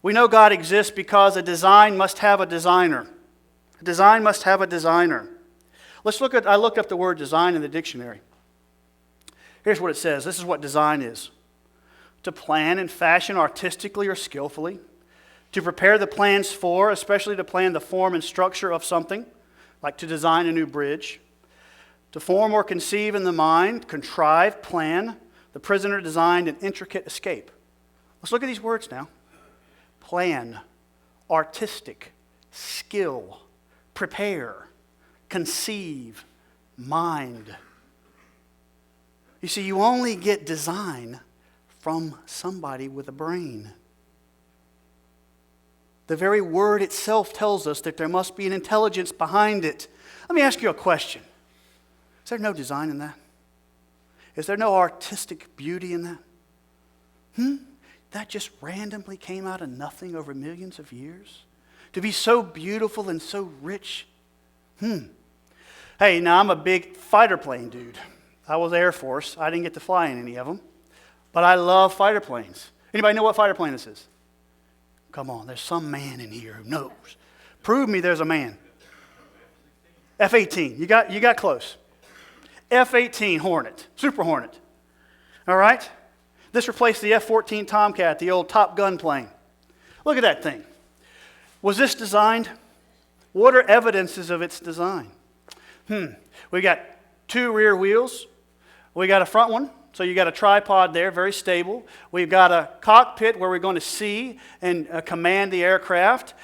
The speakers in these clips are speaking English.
We know God exists because a design must have a designer. A design must have a designer. I looked up the word design in the dictionary. Here's what it says. This is what design is. To plan and fashion artistically or skillfully. To prepare the plans for, especially to plan the form and structure of something, like to design a new bridge. To form or conceive in the mind, contrive, plan. The prisoner designed an intricate escape. Let's look at these words now. Plan, artistic, skill, prepare, conceive, mind. You see, you only get design from somebody with a brain. The very word itself tells us that there must be an intelligence behind it. Let me ask you a question. Is there no design in that? Is there no artistic beauty in that? That just randomly came out of nothing over millions of years? To be so beautiful and so rich? Hey, now I'm a big fighter plane dude. I was Air Force. I didn't get to fly in any of them. But I love fighter planes. Anybody know what fighter plane this is? Come on, there's some man in here who knows. Prove me there's a man. F-18. You got close. F-18 Hornet. Super Hornet. All right? This replaced the F-14 Tomcat, the old Top Gun plane. Look at that thing. Was this designed? What are evidences of its design? We got 2 rear wheels. We got a front one. So you got a tripod there, very stable. We've got a cockpit where we're going to see and command the aircraft.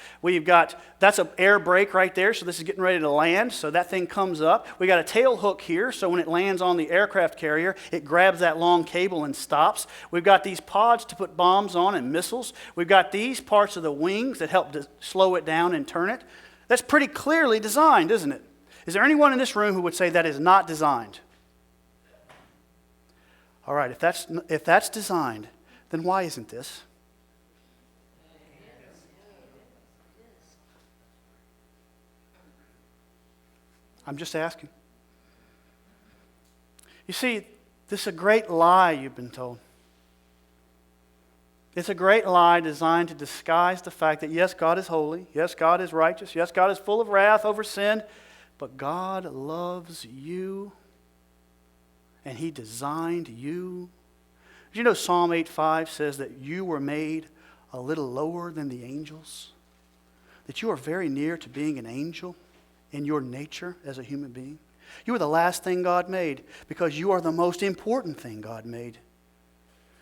That's an air brake right there, so this is getting ready to land, so that thing comes up. We got a tail hook here, so when it lands on the aircraft carrier, it grabs that long cable and stops. We've got these pods to put bombs on and missiles. We've got these parts of the wings that help to slow it down and turn it. That's pretty clearly designed, isn't it? Is there anyone in this room who would say that is not designed? All right, if that's designed, then why isn't this? I'm just asking. You see, this is a great lie you've been told. It's a great lie designed to disguise the fact that yes, God is holy, yes, God is righteous, yes, God is full of wrath over sin, but God loves you. And He designed you. Did you know Psalm 8:5 says that you were made a little lower than the angels? That you are very near to being an angel in your nature as a human being? You are the last thing God made because you are the most important thing God made.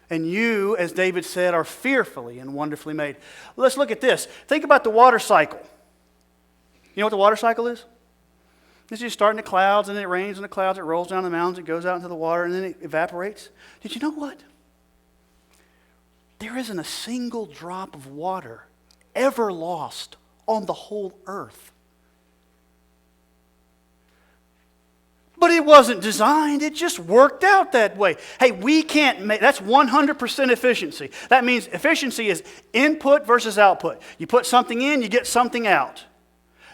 And you, as David said, are fearfully and wonderfully made. Let's look at this. Think about the water cycle. You know what the water cycle is? It's just starting in the clouds, and then it rains in the clouds, it rolls down the mountains, it goes out into the water, and then it evaporates. Did you know what? There isn't a single drop of water ever lost on the whole earth. But it wasn't designed, it just worked out that way. Hey, we can't make, that's 100% efficiency. That means efficiency is input versus output. You put something in, you get something out.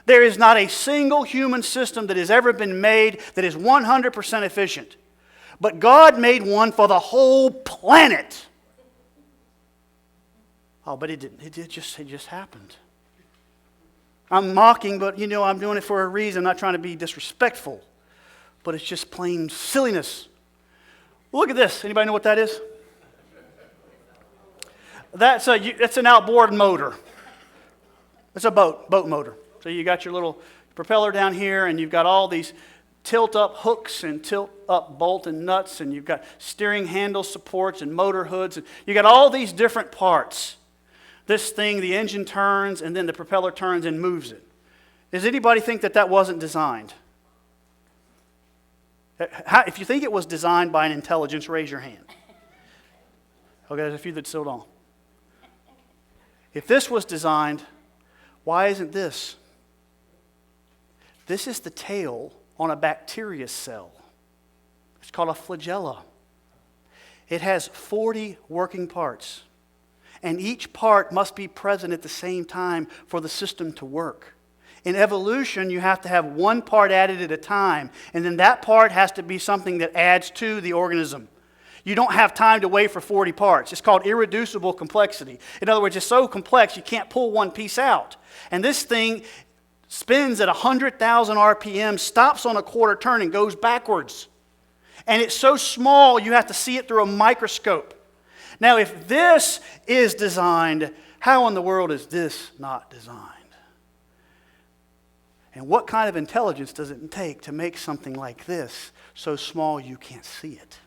There is not a single human system that has ever been made that is 100% efficient. But God made one for the whole planet. Oh, but it didn't. It just happened. I'm mocking, but I'm doing it for a reason. I'm not trying to be disrespectful. But it's just plain silliness. Look at this. Anybody know what that is? That's an outboard motor. It's a boat motor. So you got your little propeller down here, and you've got all these tilt-up hooks and tilt-up bolt and nuts, and you've got steering handle supports and motor hoods. And you got all these different parts. This thing, the engine turns, and then the propeller turns and moves it. Does anybody think that wasn't designed? If you think it was designed by an intelligence, raise your hand. Okay, there's a few that still don't. If this was designed, why isn't this? This is the tail on a bacteria cell. It's called a flagella. It has 40 working parts, and each part must be present at the same time for the system to work. In evolution, you have to have one part added at a time, and then that part has to be something that adds to the organism. You don't have time to wait for 40 parts. It's called irreducible complexity. In other words, it's so complex you can't pull one piece out. And this thing spins at 100,000 RPM, stops on a quarter turn, and goes backwards. And it's so small you have to see it through a microscope. Now, if this is designed, how in the world is this not designed? And what kind of intelligence does it take to make something like this so small you can't see it?